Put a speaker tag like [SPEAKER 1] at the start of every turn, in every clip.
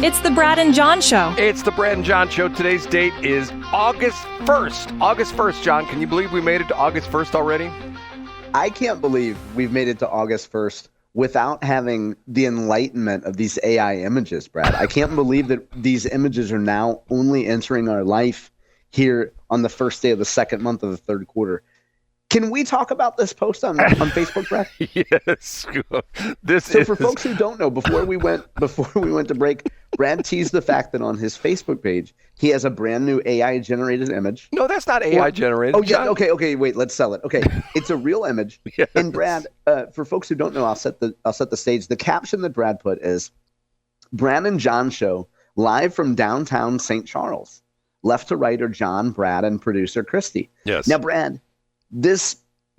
[SPEAKER 1] It's the Brad and John Show.
[SPEAKER 2] It's the Brad and John Show. Today's date is August 1st. August 1st, John. Can you believe we made it to August 1st already?
[SPEAKER 3] I can't believe we've made it to August 1st without having the enlightenment of these AI images, Brad. I can't believe that these images are now only entering our life here on the first day of the second month of the third quarter. Can we talk about this post on Facebook, Brad?
[SPEAKER 2] Yes.
[SPEAKER 3] For folks who don't know, before we went to break, Brad teased the fact that on his Facebook page, he has a brand new AI-generated image.
[SPEAKER 2] No, that's not AI-generated.
[SPEAKER 3] Oh, yeah. Okay. Wait, let's sell it. Okay, it's a real image. Yes. And Brad, for folks who don't know, I'll set the stage. The caption that Brad put is, Brad and John Show, live from downtown St. Charles. Left to right are John, Brad, and producer Christy.
[SPEAKER 2] Yes.
[SPEAKER 3] Now, Brad, this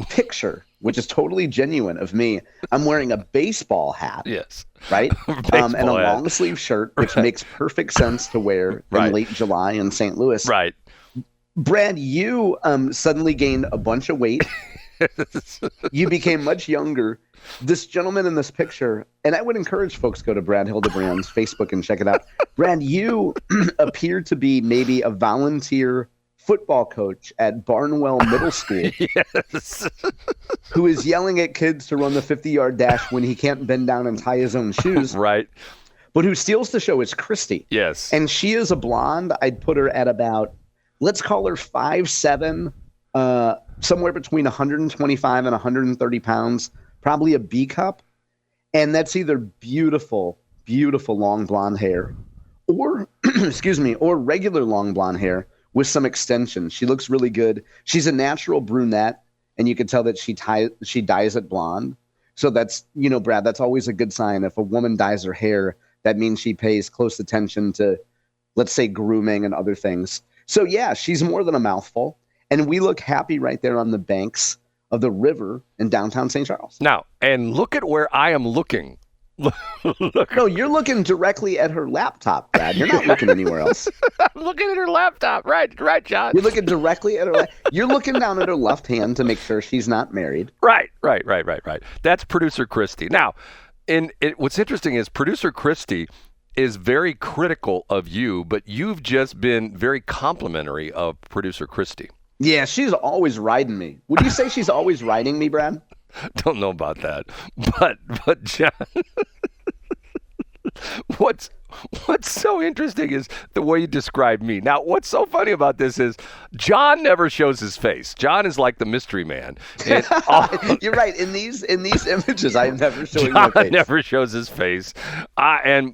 [SPEAKER 3] picture, which is totally genuine of me, I'm wearing a baseball hat.
[SPEAKER 2] Yes.
[SPEAKER 3] Right? And a long sleeve shirt, which makes perfect sense to wear in late July in St. Louis.
[SPEAKER 2] Right.
[SPEAKER 3] Brad, you suddenly gained a bunch of weight. You became much younger. This gentleman in this picture, and I would encourage folks to go to Brad Hildebrand's Facebook and check it out. Brad, you appear to be maybe a volunteer football coach at Barnwell Middle School.
[SPEAKER 2] Yes.
[SPEAKER 3] Who is yelling at kids to run the 50-yard dash when he can't bend down and tie his own shoes.
[SPEAKER 2] Right.
[SPEAKER 3] But who steals the show is Christy.
[SPEAKER 2] Yes.
[SPEAKER 3] And she is a blonde. I'd put her at about, let's call her 5'7", somewhere between 125 and 130 pounds, probably a B cup. And that's either beautiful, beautiful long blonde hair or, or regular long blonde hair with some extensions. She looks really good. She's a natural brunette, and you can tell that she dyes it blonde. So that's, Brad, that's always a good sign. If a woman dyes her hair, that means she pays close attention to, let's say, grooming and other things. So yeah, she's more than a mouthful. And we look happy right there on the banks of the river in downtown St. Charles.
[SPEAKER 2] Now, and look at where I am looking. Look.
[SPEAKER 3] No, you're looking directly at her laptop, Brad. You're not looking anywhere else.
[SPEAKER 2] I'm looking at her laptop. Right, John.
[SPEAKER 3] You're looking directly at her. You're looking down at her left hand to make sure she's not married.
[SPEAKER 2] Right. That's producer Christy. Now, what's interesting is producer Christy is very critical of you, but you've just been very complimentary of producer Christy.
[SPEAKER 3] Yeah, she's always riding me. Would you say she's always riding me, Brad?
[SPEAKER 2] Don't know about that, but John, what's so interesting is the way you describe me. Now, what's so funny about this is John never shows his face. John is like the mystery man.
[SPEAKER 3] You're right. In these images, I'm never showing my face.
[SPEAKER 2] John never shows his face. And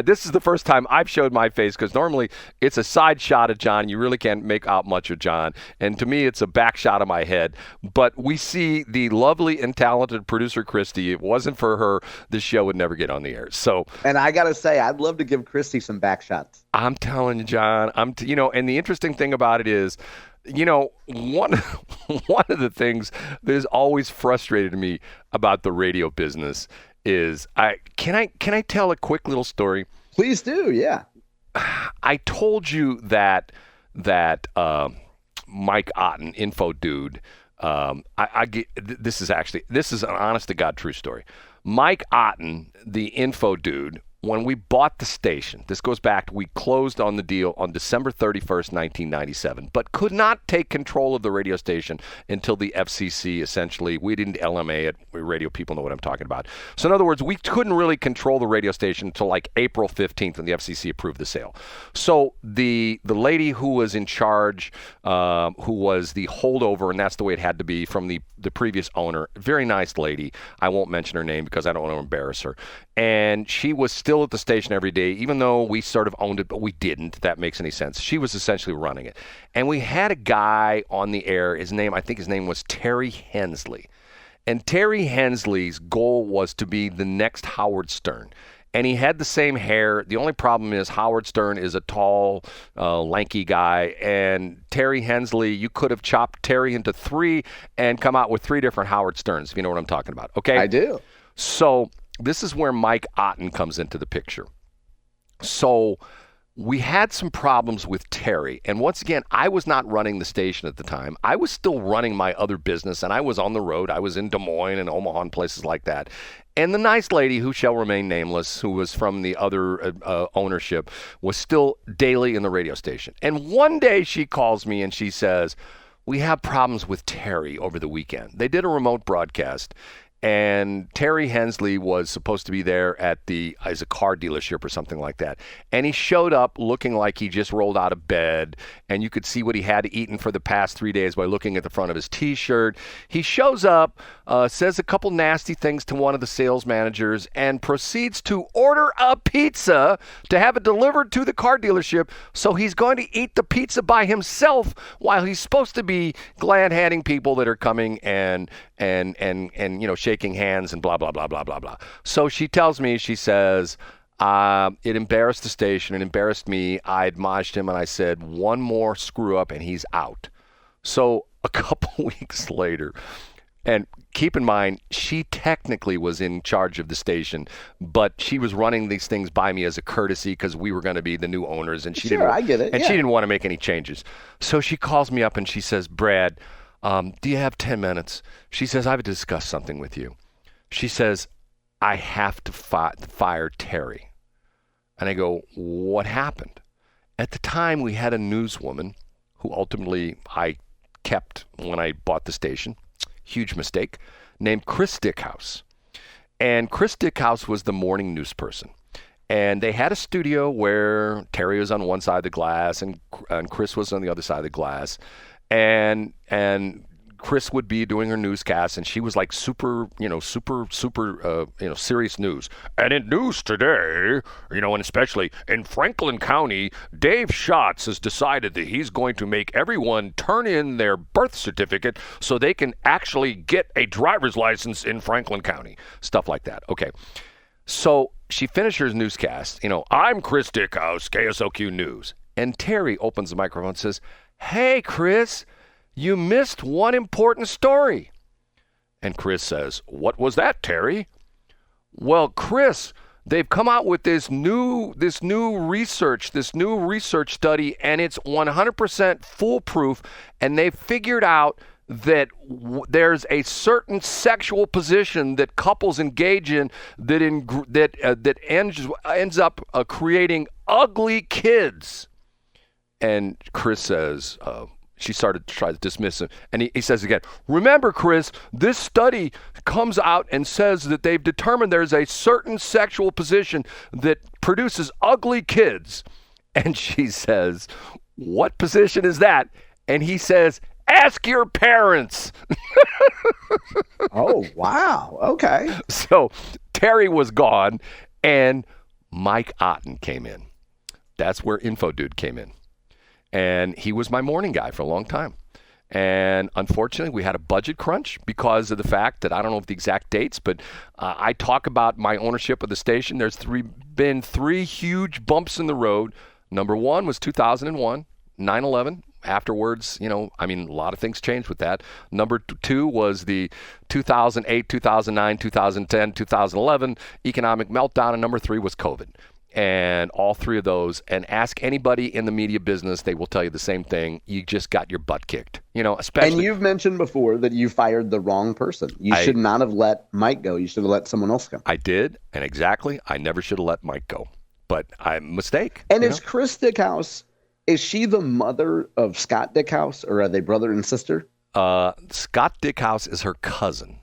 [SPEAKER 2] this is the first time I've showed my face because normally it's a side shot of John. You really can't make out much of John. And to me, it's a back shot of my head. But we see the lovely and talented producer Christy. If it wasn't for her, this show would never get on the air. So,
[SPEAKER 3] and I got to say, I'd love to give Christy some back shots.
[SPEAKER 2] I'm telling you, John, and the interesting thing about it is, one of the things that has always frustrated me about the radio business is can I tell a quick little story?
[SPEAKER 3] Please do, yeah.
[SPEAKER 2] I told you that Mike Otten, info dude, this is an honest to God true story. Mike Otten, the info dude, when we bought the station, this goes back, we closed on the deal on December 31st, 1997, but could not take control of the radio station until the FCC, essentially, we didn't LMA it, radio people know what I'm talking about. So in other words, we couldn't really control the radio station until like April 15th when the FCC approved the sale. So the lady who was in charge, who was the holdover, and that's the way it had to be from the previous owner, very nice lady, I won't mention her name because I don't want to embarrass her, and she was still at the station every day, even though we sort of owned it, but we didn't, if that makes any sense. She was essentially running it. And we had a guy on the air, I think his name was Terry Hensley. And Terry Hensley's goal was to be the next Howard Stern. And he had the same hair. The only problem is Howard Stern is a tall, lanky guy. And Terry Hensley, you could have chopped Terry into three and come out with three different Howard Sterns, if you know what I'm talking about. Okay?
[SPEAKER 3] I do.
[SPEAKER 2] So this is where Mike Otten comes into the picture. So we had some problems with Terry. And once again, I was not running the station at the time. I was still running my other business, and I was on the road. I was in Des Moines and Omaha and places like that. And the nice lady, who shall remain nameless, who was from the other ownership, was still daily in the radio station. And one day she calls me and she says, we have problems with Terry over the weekend. They did a remote broadcast, and Terry Hensley was supposed to be there as a car dealership or something like that. And he showed up looking like he just rolled out of bed, and you could see what he had eaten for the past 3 days by looking at the front of his T-shirt. He shows up, says a couple nasty things to one of the sales managers, and proceeds to order a pizza to have it delivered to the car dealership. So he's going to eat the pizza by himself while he's supposed to be glad-handing people that are coming and shaking hands and blah, blah, blah, blah, blah, blah. So she tells me, she says, it embarrassed the station, it embarrassed me. I admonished him and I said, one more screw up and he's out. So a couple weeks later, and keep in mind, she technically was in charge of the station, but she was running these things by me as a courtesy because we were going to be the new owners, and she
[SPEAKER 3] I get it.
[SPEAKER 2] And she didn't want to make any changes. So she calls me up and she says, Brad, do you have 10 minutes? She says, I have to discuss something with you. She says, I have to fire Terry. And I go, what happened? At the time, we had a newswoman who ultimately I kept when I bought the station. Huge mistake. Named Chris Dickhouse. And Chris Dickhouse was the morning news person. And they had a studio where Terry was on one side of the glass and Chris was on the other side of the glass. And Chris would be doing her newscast, and she was like super serious news. And in news today, and especially in Franklin County, Dave Schatz has decided that he's going to make everyone turn in their birth certificate so they can actually get a driver's license in Franklin County. Stuff like that. Okay. So she finishes her newscast. I'm Chris Dickhouse, KSOQ News. And Terry opens the microphone and says, hey, Chris, you missed one important story. And Chris says, what was that, Terry? Well, Chris, they've come out with this new research study, and it's 100% foolproof, and they've figured out that there's a certain sexual position that couples engage in that ends up creating ugly kids. And Chris says, she started to try to dismiss him. And he says again, remember, Chris, this study comes out and says that they've determined there's a certain sexual position that produces ugly kids. And she says, what position is that? And he says, ask your parents.
[SPEAKER 3] Oh, wow. Okay.
[SPEAKER 2] So Terry was gone, and Mike Otten came in. That's where Info Dude came in. And he was my morning guy for a long time. And unfortunately, we had a budget crunch because of the fact that I don't know the exact dates, but I talk about my ownership of the station. There's been three huge bumps in the road. Number one was 2001, 9/11. Afterwards, a lot of things changed with that. Number two was the 2008, 2009, 2010, 2011 economic meltdown. And number three was COVID. And all three of those, and ask anybody in the media business, they will tell you the same thing. You just got your butt kicked, especially.
[SPEAKER 3] And you've mentioned before that you fired the wrong person. You should not have let Mike go. You should have let someone else go.
[SPEAKER 2] I did. And exactly, I never should have let Mike go. But mistake.
[SPEAKER 3] And is Chris Dickhouse, is she the mother of Scott Dickhouse, or are they brother and sister?
[SPEAKER 2] Scott Dickhouse is her cousin.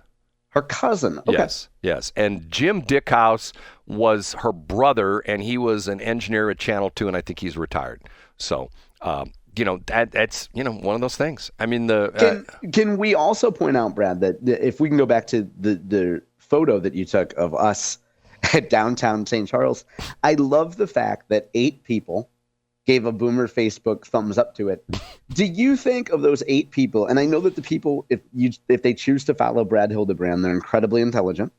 [SPEAKER 3] Her cousin. Okay.
[SPEAKER 2] Yes. And Jim Dickhouse was her brother, and he was an engineer at Channel 2, and I think he's retired. So, that's, one of those things. I mean,
[SPEAKER 3] can we also point out, Brad, that if we can go back to the photo that you took of us at downtown St. Charles, I love the fact that 8 people gave a Boomer Facebook thumbs up to it. Do you think of those 8 people, and I know that the people, if they choose to follow Brad Hildebrand, they're incredibly intelligent.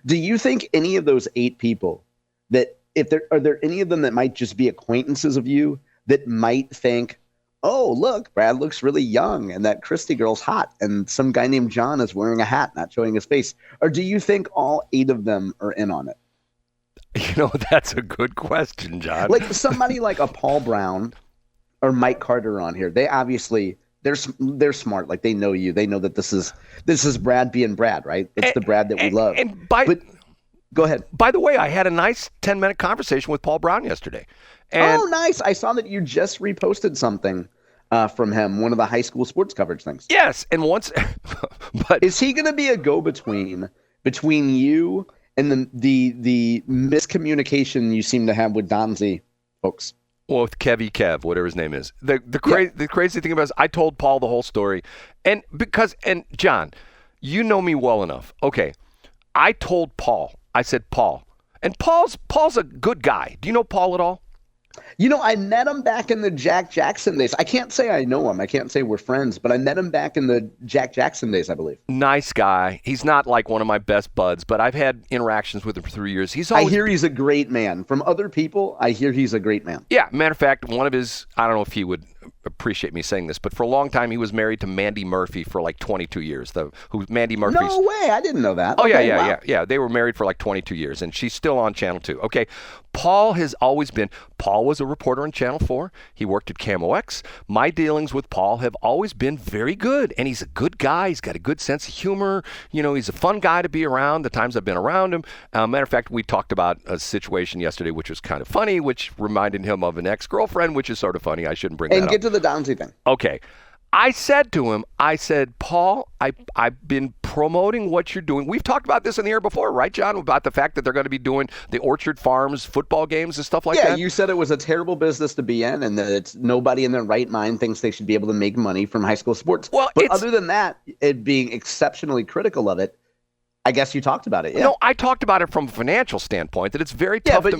[SPEAKER 3] Do you think any of those 8 people that are there any of them that might just be acquaintances of you that might think, oh, look, Brad looks really young and that Christy girl's hot and some guy named John is wearing a hat, not showing his face? Or do you think all 8 of them are in on it?
[SPEAKER 2] That's a good question, John.
[SPEAKER 3] Like somebody like a Paul Brown or Mike Carter on here. They obviously they're smart. Like they know you. They know that this is Brad being Brad, right? It's the Brad that we love. Go ahead.
[SPEAKER 2] By the way, I had a nice 10-minute conversation with Paul Brown yesterday. And
[SPEAKER 3] oh, nice. I saw that you just reposted something from him, one of the high school sports coverage things.
[SPEAKER 2] Yes, and once, but
[SPEAKER 3] is he going to be a go-between between you and the miscommunication you seem to have with Donzie folks?
[SPEAKER 2] Well, with Kev, whatever his name is. The crazy thing about it is I told Paul the whole story. And John, you know me well enough. Okay, I told Paul, I said, Paul, and Paul's a good guy. Do you know Paul at all?
[SPEAKER 3] I met him back in the Jack Jackson days. I can't say I know him. I can't say we're friends, but I met him back in the Jack Jackson days, I believe.
[SPEAKER 2] Nice guy. He's not like one of my best buds, but I've had interactions with him for 3 years.
[SPEAKER 3] I hear he's a great man. From other people, I hear he's a great man.
[SPEAKER 2] Yeah, matter of fact, one of his, I don't know if he would appreciate me saying this, but for a long time he was married to Mandy Murphy for like 22 years. Mandy Murphy's.
[SPEAKER 3] No way, I didn't know that.
[SPEAKER 2] Oh,
[SPEAKER 3] okay,
[SPEAKER 2] yeah. They were married for like 22 years, and she's still on Channel 2. Okay, Paul was a reporter on Channel 4. He worked at Camo X. My dealings with Paul have always been very good, and he's a good guy. He's got a good sense of humor. He's a fun guy to be around the times I've been around him. Matter of fact, we talked about a situation yesterday which was kind of funny, which reminded him of an ex-girlfriend, which is sort of funny. I shouldn't bring that up.
[SPEAKER 3] And get to the Donzie thing.
[SPEAKER 2] Okay. I said to him, Paul, I've been promoting what you're doing. We've talked about this in the air before, right, John? About the fact that they're going to be doing the Orchard Farms football games and stuff like that?
[SPEAKER 3] Yeah, you said it was a terrible business to be in and that nobody in their right mind thinks they should be able to make money from high school sports.
[SPEAKER 2] Well,
[SPEAKER 3] but other than that, it being exceptionally critical of it, I guess you talked about it. Yeah.
[SPEAKER 2] No, I talked about it from a financial standpoint, that it's very tough.
[SPEAKER 3] But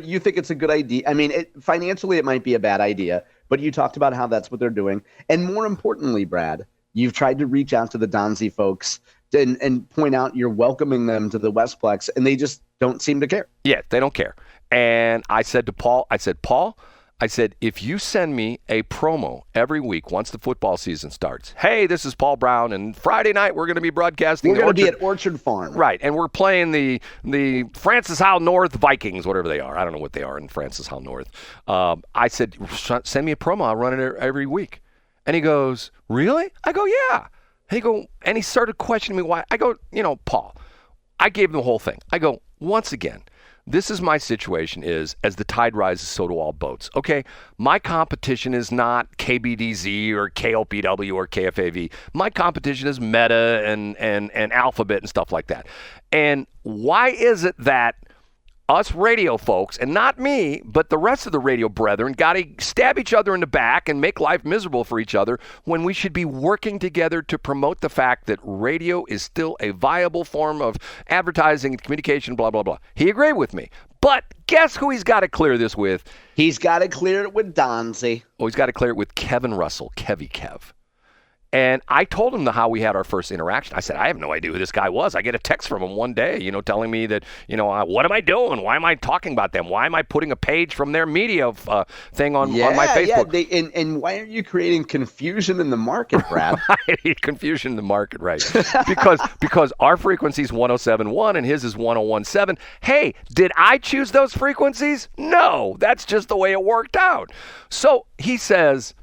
[SPEAKER 3] you think it's a good idea. I mean, financially, it might be a bad idea, but you talked about how that's what they're doing. And more importantly, Brad, you've tried to reach out to the Donzie folks and point out you're welcoming them to the Westplex, and they just don't seem to care.
[SPEAKER 2] Yeah, they don't care. And I said to Paul, Paul, if you send me a promo every week once the football season starts, hey, this is Paul Brown, and Friday night we're going to be broadcasting.
[SPEAKER 3] We're going to be at Orchard Farm.
[SPEAKER 2] Right, and we're playing the Francis Howell North Vikings, whatever they are. I don't know what they are in Francis Howell North. I said, send me a promo. I'll run it every week. And he goes, really? I go, yeah. And he started questioning me why. I go, Paul, I gave him the whole thing. I go, once again, this is my situation is, as the tide rises, so do all boats. Okay, my competition is not KBDZ or KLPW or KFAV. My competition is Meta and Alphabet and stuff like that. And why is it that us radio folks, and not me, but the rest of the radio brethren, got to stab each other in the back and make life miserable for each other when we should be working together to promote the fact that radio is still a viable form of advertising and communication, blah, blah, blah. He agreed with me. But guess who he's got to clear this with?
[SPEAKER 3] He's got to clear it with Donzie.
[SPEAKER 2] Oh, he's got to clear it with Kevin Russell, Kev. And I told him how we had our first interaction. I said, I have no idea who this guy was. I get a text from him one day, telling me that, what am I doing? Why am I talking about them? Why am I putting a page from their media thing on my Facebook?
[SPEAKER 3] Yeah, and why aren't you creating confusion in the market, Brad?
[SPEAKER 2] Confusion in the market, right. because our frequency is 107.1 and his is 101.7. Hey, did I choose those frequencies? No, that's just the way it worked out. So he says,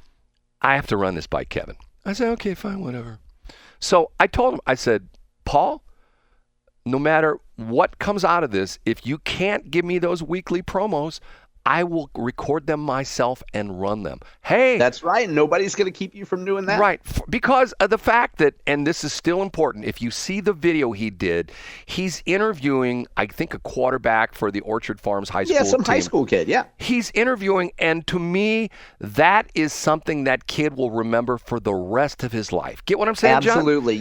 [SPEAKER 2] I have to run this by Kevin. I said, okay, fine, whatever. So I told him, I said, Paul, no matter what comes out of this, if you can't give me those weekly promos, I will record them myself and run them. Hey.
[SPEAKER 3] That's right. Nobody's going to keep you from doing that.
[SPEAKER 2] Right. Because of the fact that, and this is still important, if you see the video he did, he's interviewing, I think, a quarterback for the Orchard Farms high school team.
[SPEAKER 3] Yeah, some high school kid, yeah.
[SPEAKER 2] He's interviewing, and to me, that is something that kid will remember for the rest of his life. Get what I'm saying, John?
[SPEAKER 3] Absolutely.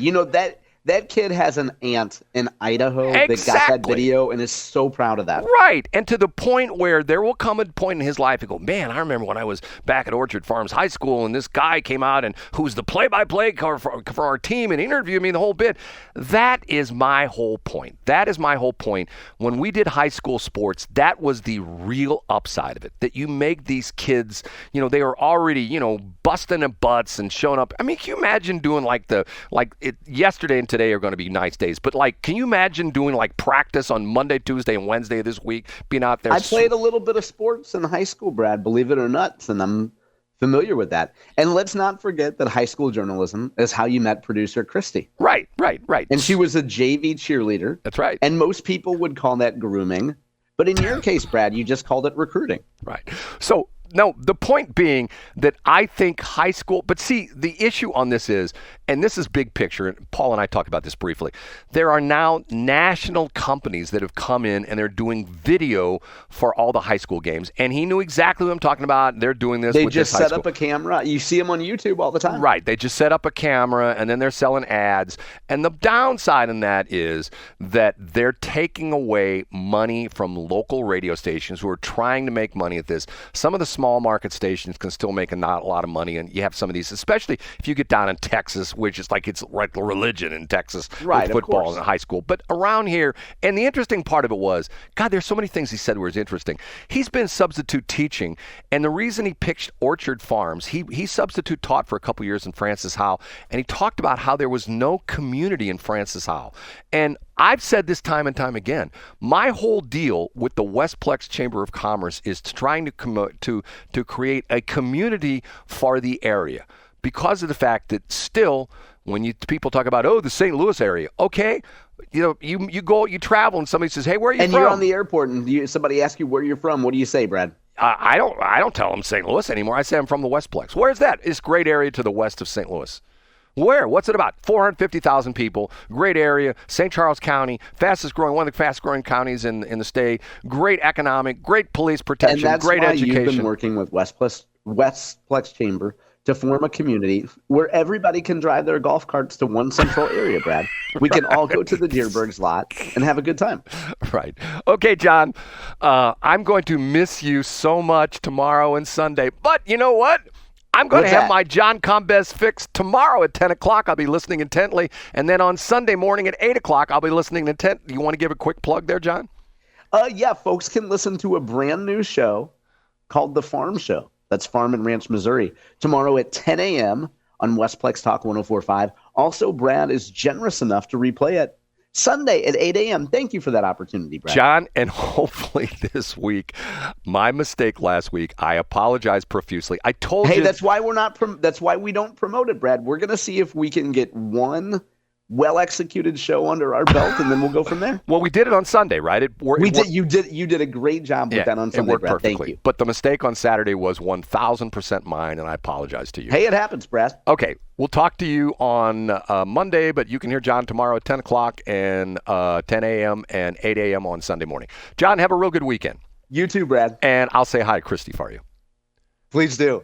[SPEAKER 3] That kid has an aunt in Idaho that got that video and is so proud of that.
[SPEAKER 2] Right. And to the point where there will come a point in his life, he go, man, I remember when I was back at Orchard Farms High School and this guy came out and who's the play-by-play for our team and interviewed me the whole bit. That is my whole point. When we did high school sports, that was the real upside of it, that you make these kids, they are already, busting their butts and showing up. I mean, can you imagine doing yesterday and today are going to be nice days, but can you imagine doing practice on Monday, Tuesday, and Wednesday of this week, being out there?
[SPEAKER 3] I played a little bit of sports in high school, Brad, believe it or not, and I'm familiar with that. And let's not forget that high school journalism is how you met producer Christy.
[SPEAKER 2] Right.
[SPEAKER 3] And she was a JV cheerleader.
[SPEAKER 2] That's right.
[SPEAKER 3] And most people would call that grooming. But in your case, Brad, you just called it recruiting.
[SPEAKER 2] Right. So, no, the point being that I think high school, but see, the issue on this is, and this is big picture, and Paul and I talked about this briefly, there are now national companies that have come in and they're doing video for all the high school games. And he knew exactly what I'm talking about. They're doing this
[SPEAKER 3] They
[SPEAKER 2] with
[SPEAKER 3] just
[SPEAKER 2] this high
[SPEAKER 3] set
[SPEAKER 2] school.
[SPEAKER 3] up a camera. You see them on YouTube all the time.
[SPEAKER 2] Right. They just set up a camera and then they're selling ads. And the downside in that is that they're taking away money from local radio stations who are trying to make money at this. Some of the small market stations can still make not a lot of money, and you have some of these, especially if you get down in Texas, which is like it's like religion in Texas with football in high school. But around here, and the interesting part of it was, God, there's so many things he said was interesting. He's been substitute teaching, and the reason he picked Orchard Farms, he substitute taught for a couple years in Francis Howell, and he talked about how there was no community in Francis Howell. And I've said this time and time again. My whole deal with the Westplex Chamber of Commerce is trying to create a community for the area, because of the fact that still, when people talk about the St. Louis area, okay, you go, you travel, and somebody says, hey, where are you
[SPEAKER 3] and
[SPEAKER 2] from?
[SPEAKER 3] And you're on the airport, and somebody asks you where you're from. What do you say, Brad?
[SPEAKER 2] I don't tell them St. Louis anymore. I say I'm from the Westplex. Where's that? It's a great area to the west of St. Louis. Where? What's it about? 450,000 people, great area, St. Charles County, one of the fastest growing counties in the state, great economic, great police protection,
[SPEAKER 3] and that's
[SPEAKER 2] great
[SPEAKER 3] why
[SPEAKER 2] education.
[SPEAKER 3] You've been working with Westplex Chamber to form a community where everybody can drive their golf carts to one central area, Brad. We can all go to the Deerbergs lot and have a good time.
[SPEAKER 2] Right. Okay, John, I'm going to miss you so much tomorrow and Sunday, but you know what? I'm going to have my John Combest fix tomorrow at 10 o'clock. I'll be listening intently. And then on Sunday morning at 8 o'clock, I'll be listening intently. You want to give a quick plug there, John?
[SPEAKER 3] Yeah, folks can listen to a brand new show called The Farm Show. That's Farm and Ranch, Missouri. Tomorrow at 10 a.m. on Westplex Talk 104.5. Also, Brad is generous enough to replay it Sunday at 8 a.m. Thank you for that opportunity, Brad.
[SPEAKER 2] John, and hopefully this week, my mistake last week, I apologize profusely. I told you.
[SPEAKER 3] Hey, that's why that's why we don't promote it, Brad. We're going to see if we can get one well-executed show under our belt, and then we'll go from there.
[SPEAKER 2] Well, we did it on Sunday, right?
[SPEAKER 3] You did a great job with that on Sunday,
[SPEAKER 2] it worked
[SPEAKER 3] Brad.
[SPEAKER 2] Perfectly.
[SPEAKER 3] Thank you.
[SPEAKER 2] But the mistake on Saturday was 1,000% mine, and I apologize to you.
[SPEAKER 3] Hey, it happens, Brad.
[SPEAKER 2] Okay, we'll talk to you on Monday, but you can hear John tomorrow at 10 o'clock and 10 a.m. and 8 a.m. on Sunday morning. John, have a real good weekend.
[SPEAKER 3] You too, Brad.
[SPEAKER 2] And I'll say hi to Christy for you.
[SPEAKER 3] Please do.